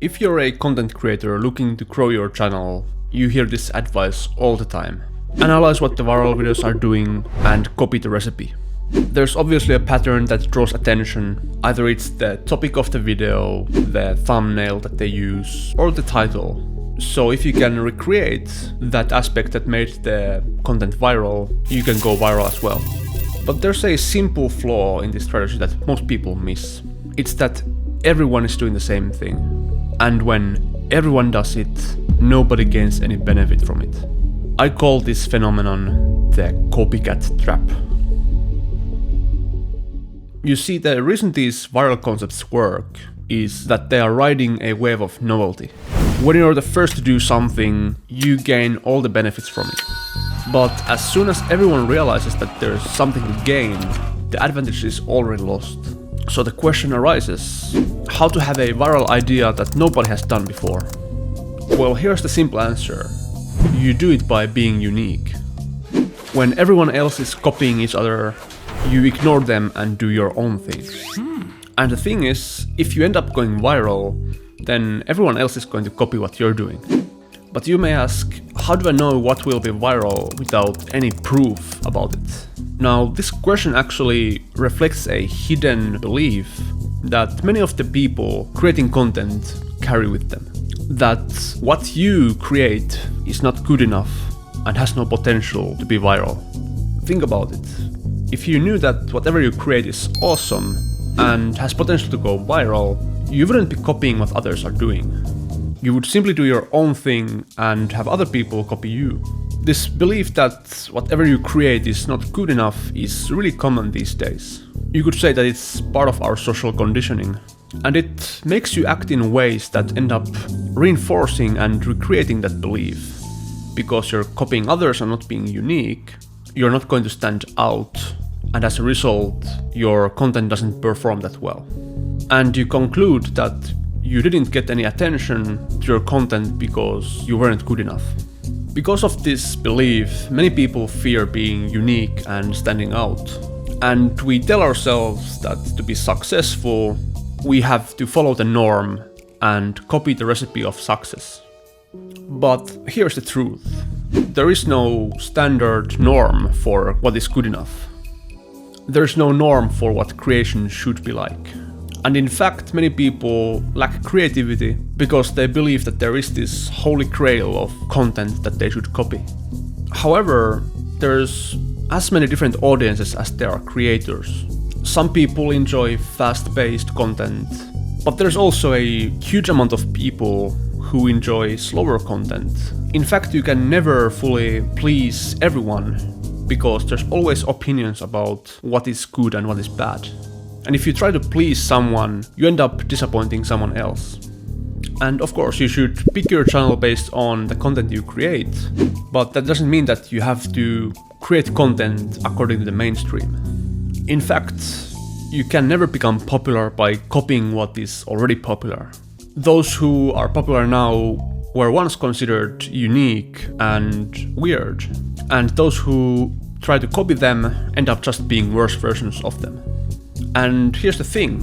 If you're a content creator looking to grow your channel, you hear this advice all the time. Analyze what the viral videos are doing and copy the recipe. There's obviously a pattern that draws attention. Either it's the topic of the video, the thumbnail that they use, or the title. So if you can recreate that aspect that made the content viral, you can go viral as well. But there's a simple flaw in this strategy that most people miss. It's that everyone is doing the same thing. And when everyone does it, nobody gains any benefit from it. I call this phenomenon the copycat trap. You see, the reason these viral concepts work is that they are riding a wave of novelty. When you're the first to do something, you gain all the benefits from it. But as soon as everyone realizes that there's something to gain, the advantage is already lost. So the question arises, how to have a viral idea that nobody has done before? Well, here's the simple answer. You do it by being unique. When everyone else is copying each other, you ignore them and do your own thing. And the thing is, if you end up going viral, then everyone else is going to copy what you're doing. But you may ask, how do I know what will be viral without any proof about it? Now, this question actually reflects a hidden belief that many of the people creating content carry with them. That what you create is not good enough and has no potential to be viral. Think about it. If you knew that whatever you create is awesome and has potential to go viral, you wouldn't be copying what others are doing. You would simply do your own thing and have other people copy you. This belief that whatever you create is not good enough is really common these days. You could say that it's part of our social conditioning. And it makes you act in ways that end up reinforcing and recreating that belief. Because you're copying others and not being unique, you're not going to stand out, and as a result, your content doesn't perform that well. And you conclude that you didn't get any attention to your content because you weren't good enough. Because of this belief, many people fear being unique and standing out. And we tell ourselves that to be successful, we have to follow the norm and copy the recipe of success. But here's the truth. There is no standard norm for what is good enough. There's no norm for what creation should be like. And in fact, many people lack creativity because they believe that there is this holy grail of content that they should copy. However, there's as many different audiences as there are creators. Some people enjoy fast-paced content, but there's also a huge amount of people who enjoy slower content. In fact, you can never fully please everyone because there's always opinions about what is good and what is bad. And if you try to please someone, you end up disappointing someone else. And of course, you should pick your channel based on the content you create, but that doesn't mean that you have to create content according to the mainstream. In fact, you can never become popular by copying what is already popular. Those who are popular now were once considered unique and weird, and those who try to copy them end up just being worse versions of them. And here's the thing,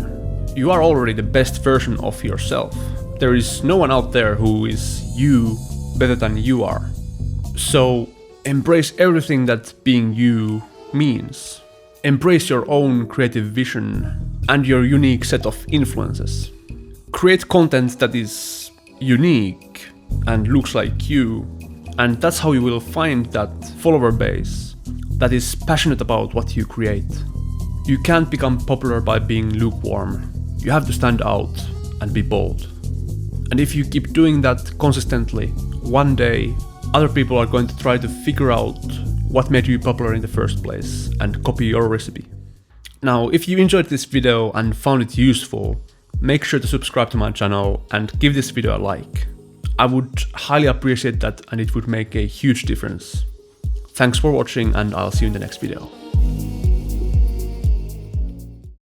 you are already the best version of yourself. There is no one out there who is you better than you are. So embrace everything that being you means. Embrace your own creative vision and your unique set of influences. Create content that is unique and looks like you, and that's how you will find that follower base that is passionate about what you create. You can't become popular by being lukewarm. You have to stand out and be bold. And if you keep doing that consistently, one day other people are going to try to figure out what made you popular in the first place and copy your recipe. Now, if you enjoyed this video and found it useful, make sure to subscribe to my channel and give this video a like. I would highly appreciate that and it would make a huge difference. Thanks for watching and I'll see you in the next video.